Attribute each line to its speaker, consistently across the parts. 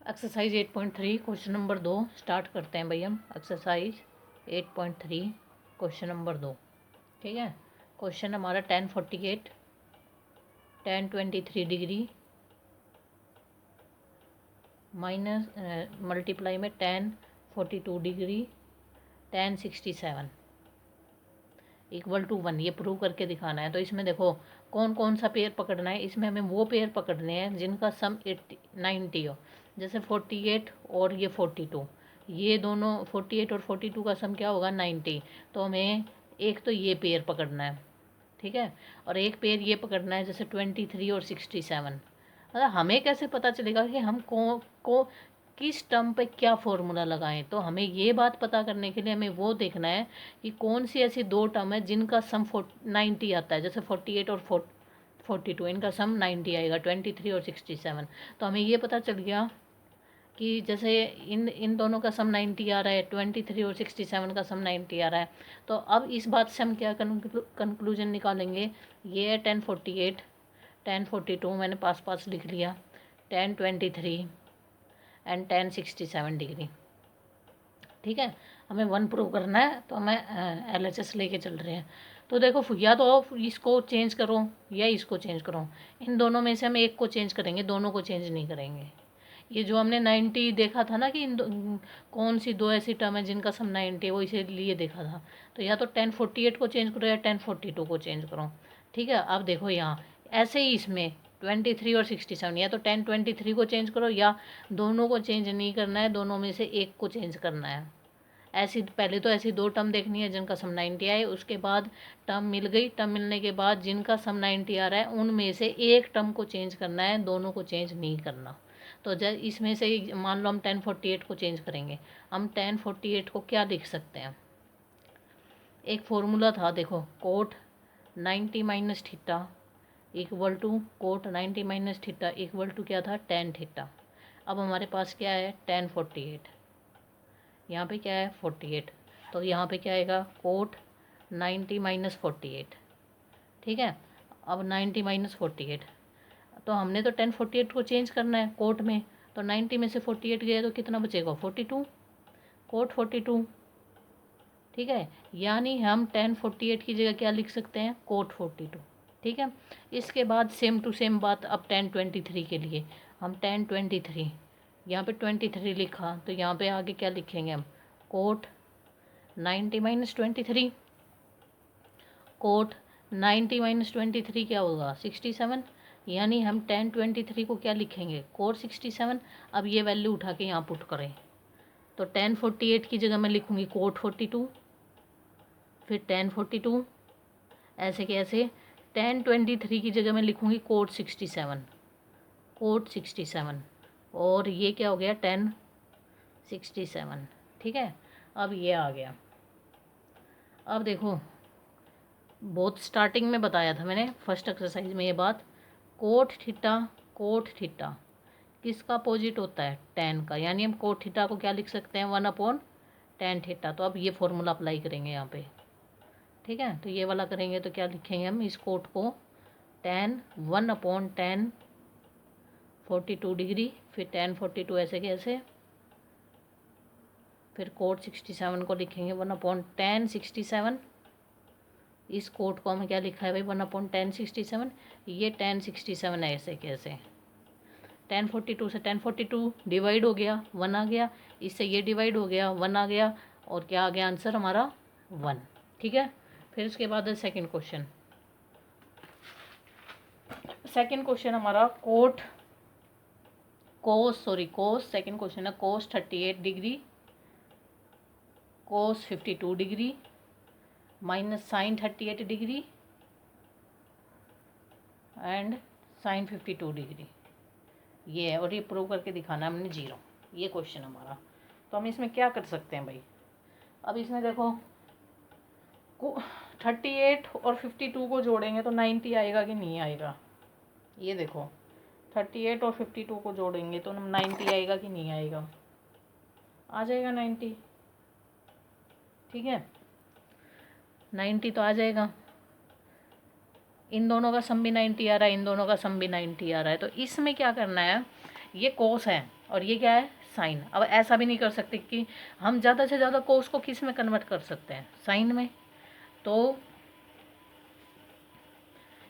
Speaker 1: Exercise 8.3 question number 2 start करते हैं भाई हम। Exercise 8.3 question number 2। ठीक है, क्वेश्चन हमारा 1048 1023 डिग्री माइनस मल्टीप्लाई में 1042 डिग्री 1067 इक्वल टू 1, ये प्रूव करके दिखाना है। तो इसमें देखो कौन कौन सा पेयर पकड़ना है। इसमें हमें वो पेयर पकड़ने हैं जिनका सम 90 हो। जैसे 48 और ये 42, ये दोनों 48 और 42 का सम क्या होगा 90। तो हमें एक तो ये पेयर पकड़ना है, ठीक है, और एक पेयर ये पकड़ना है जैसे 23 और 67। मतलब हमें कैसे पता चलेगा कि हम को किस टर्म पे क्या फॉर्मूला लगाएं। तो हमें ये बात पता करने के लिए हमें वो देखना है कि कौन सी ऐसी दो टर्म है जिनका सम 90 आता है। जैसे 48 और 42, इनका सम 90 आएगा, 23 और 67। तो हमें ये पता चल गया कि जैसे इन इन दोनों का सम 90 आ रहा है, 23 और 67 का सम 90 आ रहा है। तो अब इस बात से हम क्या कंक्लूजन निकालेंगे। ये है 1048 1042 मैंने पास पास लिख लिया, 1023 एंड 1067 डिग्री। ठीक है, हमें 1 प्रूव करना है तो हमें LHS लेके चल रहे हैं। तो देखो या तो इसको चेंज करो या इसको चेंज करो। इन दोनों में से हम एक को चेंज करेंगे, दोनों को चेंज नहीं करेंगे। ये जो हमने 90 देखा था ना कि कौन सी दो ऐसी टर्म है जिनका सम 90 है, वो इसीलिए देखा था। तो या तो 1048 को चेंज करो या 1042 को चेंज करो। ठीक है, अब देखो यहाँ ऐसे ही इसमें 23 और 67, या तो 1023 को चेंज करो या दोनों को चेंज नहीं करना है, दोनों में से एक को चेंज करना है। ऐसी पहले तो ऐसी दो टर्म देखनी है जिनका सम 90 आए, उसके बाद टर्म मिल गई, टर्म मिलने के बाद जिनका सम 90 आ रहा है उनमें से एक टर्म को चेंज करना है, दोनों को चेंज नहीं करना। तो जब इसमें से मान लो हम 1048 को चेंज करेंगे, हम 1048 को क्या लिख सकते हैं। एक फॉर्मूला था देखो, cot 90 minus theta equal to cot 90 minus theta equal to क्या था, टेन थीटा। अब हमारे पास क्या है 1048, यहाँ पे क्या है 48, तो यहाँ पे क्या आएगा कोट 90 माइनस 48। ठीक है, अब 90 माइनस 48, तो हमने तो 1048 को चेंज करना है कोट में। तो 90 में से 48 गया तो कितना बचेगा 42, कोट 42। ठीक है, यानी हम 1048 की जगह क्या लिख सकते हैं, कोट 42। ठीक है, इसके बाद सेम टू सेम बात अब 1023 के लिए। हम 1023 यहाँ पे 23 लिखा, तो यहाँ पे आगे क्या लिखेंगे हम, कोट 90 माइनस 23। कोट 90 माइनस 23 क्या होगा 67, यानी हम 1023 को क्या लिखेंगे, कोट 67। अब ये वैल्यू उठा के यहाँ पुट करें तो 1048 की जगह मैं लिखूँगी कोट 42, फिर 1042, ऐसे कैसे 1023 की जगह मैं लिखूँगी कोट 67, कोट 67, और ये क्या हो गया 1067। ठीक है, अब ये आ गया। अब देखो बहुत स्टार्टिंग में बताया था मैंने फर्स्ट एक्सरसाइज में ये बात, कोट थीटा किसका अपोजिट होता है, टेन का, यानी हम कोट थीटा को क्या लिख सकते हैं 1/tan थीटा। तो अब ये फॉर्मूला अप्लाई करेंगे यहाँ पे। ठीक है, तो ये वाला करेंगे तो क्या लिखेंगे हम इस कोट को, tan 1/tan 42 डिग्री, फिर tan 42 ऐसे कैसे, फिर कोट 67 को लिखेंगे 1/tan 67। इस कोट को हमें क्या लिखा है भाई 1/tan 67, ये tan 67 है ऐसे कैसे, 1042 से 1042 डिवाइड हो गया 1 आ गया, इससे ये डिवाइड हो गया 1 आ गया, और क्या आ गया आंसर हमारा 1। ठीक है, फिर उसके बाद है सेकंड क्वेश्चन। सेकंड क्वेश्चन हमारा कोस सेकंड क्वेश्चन है cos 38 degree cos 52 degree minus sine 38 degree and sine 52 degree, ये है, और ये प्रूव करके दिखाना है हमने 0। ये क्वेश्चन हमारा। तो हम इसमें क्या कर सकते हैं भाई, अब इसमें देखो 38 और 52 को जोड़ेंगे तो 90 आएगा कि नहीं आएगा। ये देखो 38 और 52 को जोड़ेंगे तो 90 आएगा कि नहीं आएगा, आ जाएगा 90। ठीक है, 90 तो आ जाएगा। इन दोनों का सम भी 90 आ रहा है, इन दोनों का सम भी 90 आ रहा है। तो इसमें क्या करना है, ये कोस है, और ये क्या है, साइन। अब ऐसा भी नहीं कर सकते कि हम ज़्यादा से ज़्यादा कोस को किस में कन्वर्ट कर सकते हैं, साइन में। तो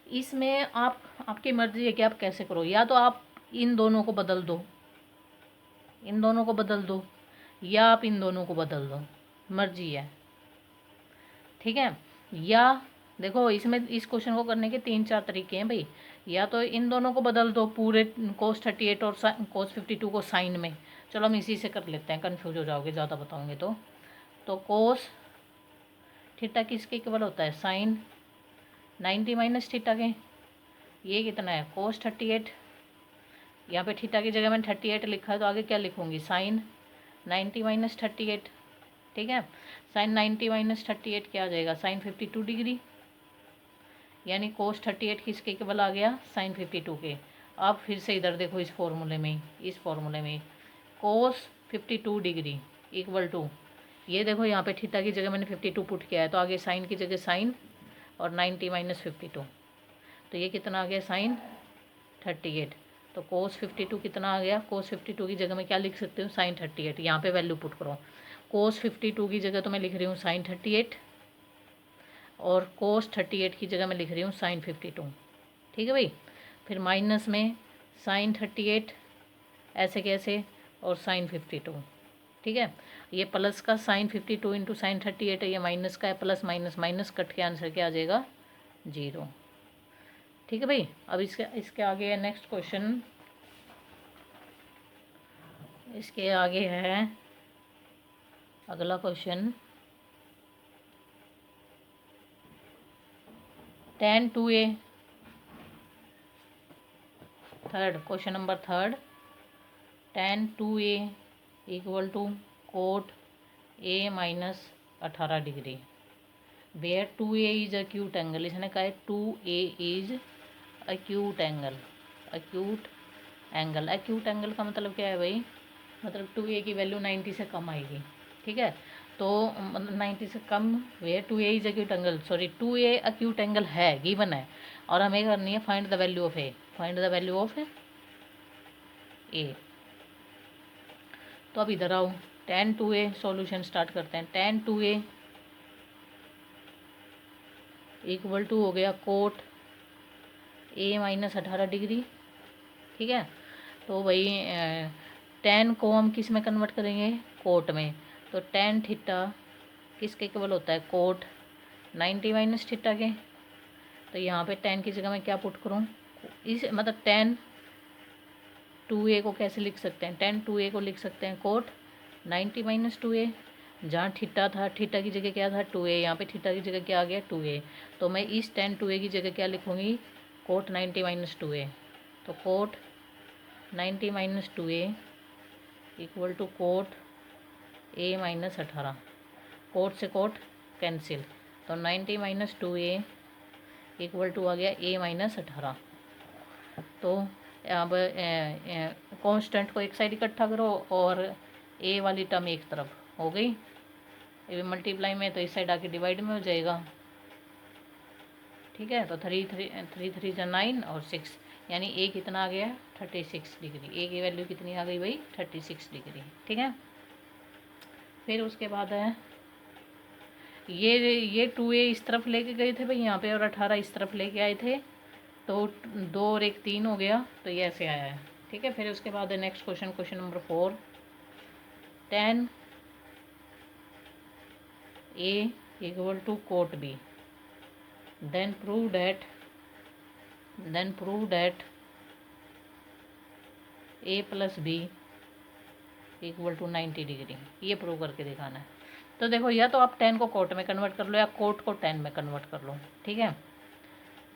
Speaker 1: इसमें आपकी मर्ज़ी है कि आप कैसे करो, या तो आप इन दोनों को बदल दो, इन दोनों को बदल दो, या आप इन दोनों को बदल दो, मर्जी है, ठीक है। या देखो इसमें इस क्वेश्चन को करने के 3-4 तरीके हैं भाई। या तो इन दोनों को बदल दो, पूरे cos 38 और cos 52 को साइन में। चलो हम इसी से कर लेते हैं, कन्फ्यूज हो जाओगे ज़्यादा बताऊंगे तो cos थीटा किसके इक्वल होता है, साइन 90 माइनस थीटा के। ये कितना है, cos 38। यहाँ पे थीटा की जगह मैंने 38 लिखा है, तो आगे क्या लिखूँगी, साइन 90 माइनस 38, ठीक है। साइन 90 माइनस 38 क्या आ जाएगा, साइन 52 डिग्री, यानी कोस 38 किसके इक्वल आ गया, साइन 52 के। अब फिर से इधर देखो इस फॉर्मूले में, इस फॉर्मूले में कोस 52 डिग्री इक्वल टू, ये देखो यहाँ पे थीटा की जगह मैंने 52 पुट किया है, तो आगे साइन की जगह साइन और 90 माइनस 52, तो ये कितना आ गया, साइन 38। तो कोस 52 कितना आ गया, कोस 52 की जगह मैं क्या लिख सकती हूँ, साइन 38। यहाँ पे वैल्यू पुट करो, कोस 52 की जगह तो मैं लिख रही हूँ साइन 38, और कोस 38 की जगह मैं लिख रही हूँ साइन 52, ठीक है भाई। फिर माइनस में साइन 38 ऐसे कैसे, और साइन 52, ठीक है। ये प्लस का साइन 52 इंटू साइन 38 है, ये माइनस का है, प्लस माइनस माइनस कट के आंसर क्या आ जाएगा, 0, ठीक है भाई। अब इसके आगे है नेक्स्ट क्वेश्चन, इसके आगे है अगला question, tan 2a, third question number third, tan 2a equal to cot a minus 18 degree, where 2a is acute angle. इसने कहा है 2a is acute angle, acute angle. Acute angle का मतलब क्या है भाई, मतलब 2a की वैल्यू 90 से कम आएगी, ठीक है। तो 90 से कम, where 2a is acute angle, sorry 2a acute angle है, गिवन है, और हमें करनी है find the value of a, find the value of a. तो अब इधर आओ, tan 2a सॉल्यूशन स्टार्ट करते हैं। tan 2a इक्वल टू हो गया कोट a माइनस 18 डिग्री, ठीक है। तो भाई tan को हम किस में कन्वर्ट करेंगे, कोट में। तो tan थीटा किसके इक्वल होता है, कोट 90 माइनस थीटा के। तो यहाँ पे tan की जगह मैं क्या पुट करूँ, इस मतलब tan 2a को कैसे लिख सकते हैं, tan 2a को लिख सकते हैं कोट 90 माइनस 2a। जहाँ थीटा था, थीटा की जगह क्या था, 2a, यहाँ पे थीटा की जगह क्या आ गया, 2a। तो मैं इस tan 2a की जगह क्या लिखूँगी, कोट 90 माइनस 2a। तो cot 90 minus 2a equal to cot a minus 18, cot से कोट कैंसिल, तो 90 माइनस 2a इक्वल टू आ गया a माइनस 18। तो अब कांस्टेंट को एक साइड इकट्ठा करो और a वाली टर्म एक तरफ हो गई, ये मल्टीप्लाई में तो इस साइड आके डिवाइड में हो जाएगा, ठीक है। तो 3 जा 9 और 6, यानी a कितना आ गया, 36 डिग्री। a की वैल्यू कितनी आ गई भाई, 36 डिग्री, ठीक है। फिर उसके बाद है ये 2a इस तरफ लेके गए थे भाई यहाँ पे, और 18 इस तरफ लेके आए थे, तो 2 और 1 3 हो गया, तो ये ऐसे आया है, ठीक है। फिर उसके बाद है next question, question number 4, tan a equal to cot b, then prove that a plus b equal to 90 degree, ये प्रूव करके दिखाना है। तो देखो, या तो आप tan को कोट में कन्वर्ट कर लो, या कोट को tan में कन्वर्ट कर लो, ठीक है।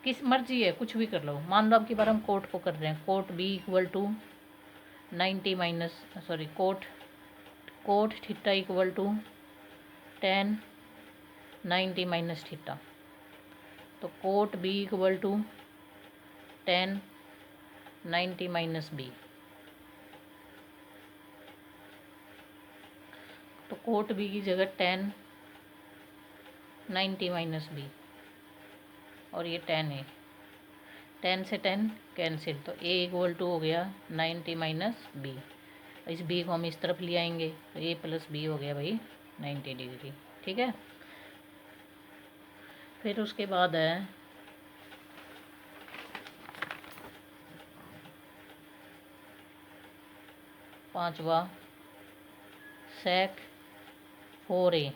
Speaker 1: किस मर्जी है, कुछ भी कर लो। मान लो अब की बार हम कोट को कर रहे हैं, cot b equal to 90 minus sorry cot theta equal to tan 90 minus theta. तो cot b equal to tan 90 minus b। तो कोट b की जगह tan 90 माइनस b, और ये tan a, tan से tan कैंसिल, तो a इक्वल टू हो गया 90 माइनस b। इस बी को हम इस तरफ ले आएंगे तो ए प्लस बी हो गया भाई 90 डिग्री। ठीक है, फिर उसके बाद है पांचवा, sec 4a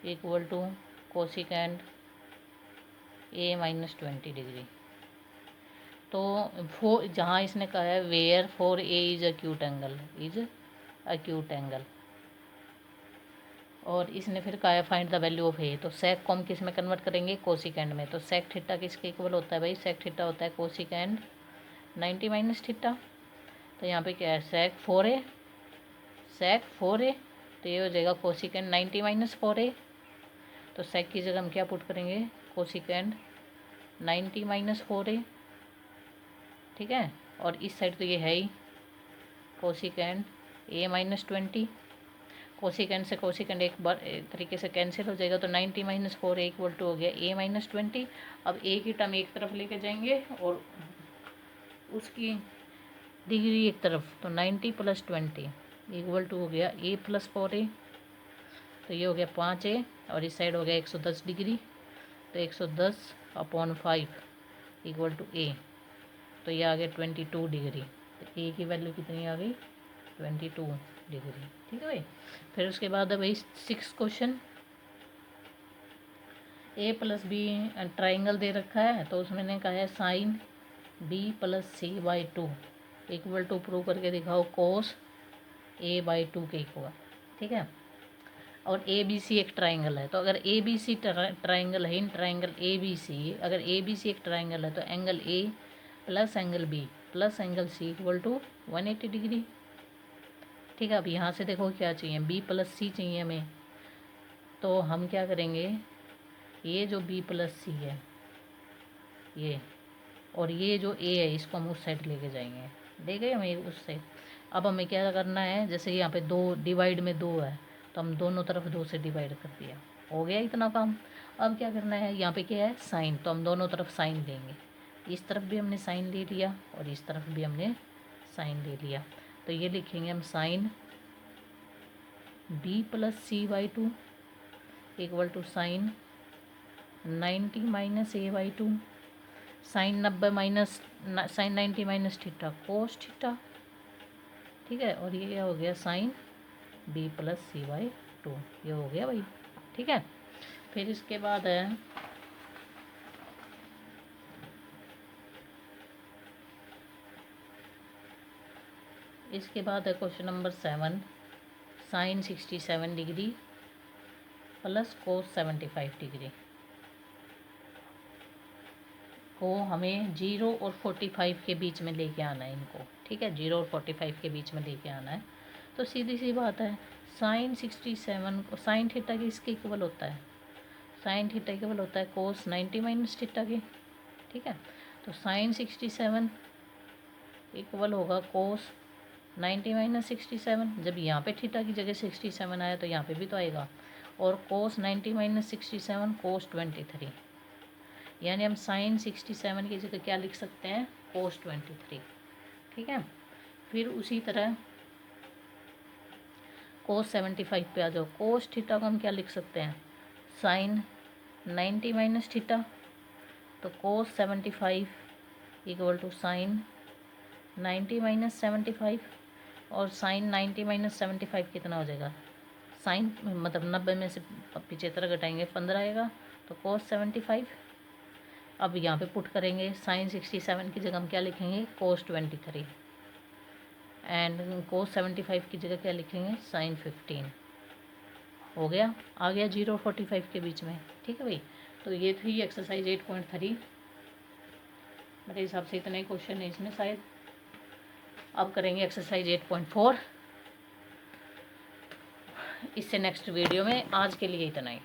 Speaker 1: equal to cosecant A minus 20 degree. तो जहाँ इसने कहा है where 4a is acute angle, और इसने फिर कहा है find the value of a. तो सेक को हम किस में कन्वर्ट करेंगे, कोसिकेंड में। तो सेक थीटा किसके इक्वल होता है भाई, सेक थीटा होता है कोसिकेंड 90 माइनस थीटा। तो यहाँ पे क्या है, सेक 4a, तो ये हो जाएगा कोसिकेंड 90 माइनस 4a। तो सेक की जगह हम क्या पुट करेंगे, कोसिकेंड 90 माइनस 4a। ठीक है, और इस साइड तो ये है ही कोसिकेंड a माइनस 20। कोसिकेंड से कोसिकेंड एक बार एक तरीके से कैंसिल हो जाएगा, तो 90 माइनस 4a इक्वल टू हो गया a माइनस 20। अब a की टर्म एक तरफ लेके जाएंगे और उसकी डिग्री एक तरफ, तो 90 प्लस 20 इक्वल टू हो गया a प्लस 4a। तो ये हो गया 5a, और इस साइड हो गया 110 डिग्री, तो 110 अपॉन 5 इक्वल टू a। तो ये आ गया 22 डिग्री। तो a की वैल्यू कितनी आ गई, 22 डिग्री। ठीक है भाई, फिर उसके बाद है भाई 6 question. a plus b triangle दे रखा है, तो उसमें ने कहा है sine b plus C by 2 equal to prove करके दिखाओ कोस a बाई 2 के इक्वल। ठीक है, और ए बी सी एक ट्राइंगल है, तो अगर ए बी सी ट्राइंगल है, in triangle A B C, अगर ए बी सी एक ट्राइंगल है तो angle A plus angle B plus angle C equal to 180 degree. ठीक है, अब यहाँ से देखो क्या चाहिए, बी प्लस सी चाहिए हमें। तो हम क्या करेंगे, ये जो बी प्लस सी है ये, और ये जो ए है इसको हम उस साइड लेके जाएंगे, ले गए हमें उस साइड। अब हमें क्या करना है, जैसे यहाँ पे 2 डिवाइड में 2 है, तो हम दोनों तरफ 2 से डिवाइड कर दिया, हो गया इतना काम। अब क्या करना है, यहाँ पे क्या है साइन, तो हम दोनों तरफ साइन लेंगे। इस तरफ भी हमने साइन ले लिया और इस तरफ भी हमने साइन ले लिया। तो ये लिखेंगे हम sine B plus C by 2 equal to sine 90 minus A by 2। Sine 90 minus sine 90 minus theta cos theta. ठीक है, और ये क्या हो गया, sine B plus C by 2, ये हो गया भाई। ठीक है, फिर इसके बाद है question number 7, sine 67 degree plus cos 75 degree को हमें 0 और 45 के बीच में लेके आना है इनको। ठीक है, 0 और 45 के बीच में लेके आना है। तो सीधी सी बात है, साइन 67 को साइन थीटा के इसके इक्वल होता है, साइन थीटा इक्वल होता है कोस 90 माइनस थीटा के। ठीक है, तो साइन 67 इक्वल होगा कोस 90 माइनस 67। जब यहाँ पे थीटा की जगह 67 आया तो यहाँ पे भी तो आएगा, और कोस 90 माइनस 67 कोस 23, यानी हम साइन 67 की जगह क्या लिख सकते हैं, कोस 23। ठीक है, फिर उसी तरह कोस 75 पे आ जाओ। कोस थीटा को हम क्या लिख सकते हैं, साइन 90 माइनस थीटा, तो कोस 75 इक्वल टू साइन 90 माइनस 75, और साइन 90 माइनस 75 कितना हो जाएगा, साइन मतलब 90 में से 75 घटाएंगे 15 आएगा, तो कोस 75। अब यहाँ पे पुट करेंगे, साइन 67 की जगह हम क्या लिखेंगे, कोस 23, एंड कोस 75 की जगह क्या लिखेंगे, साइन 15। हो गया, आ गया 0 और 45 के बीच में। ठीक है भाई, तो ये थी एक्सरसाइज 8.3। मेरे हिसाब से इतने क्वेश्चन है इसमें शायद। अब करेंगे एक्सरसाइज 8.4, इससे नेक्स्ट वीडियो में। आज के लिए इतना ही।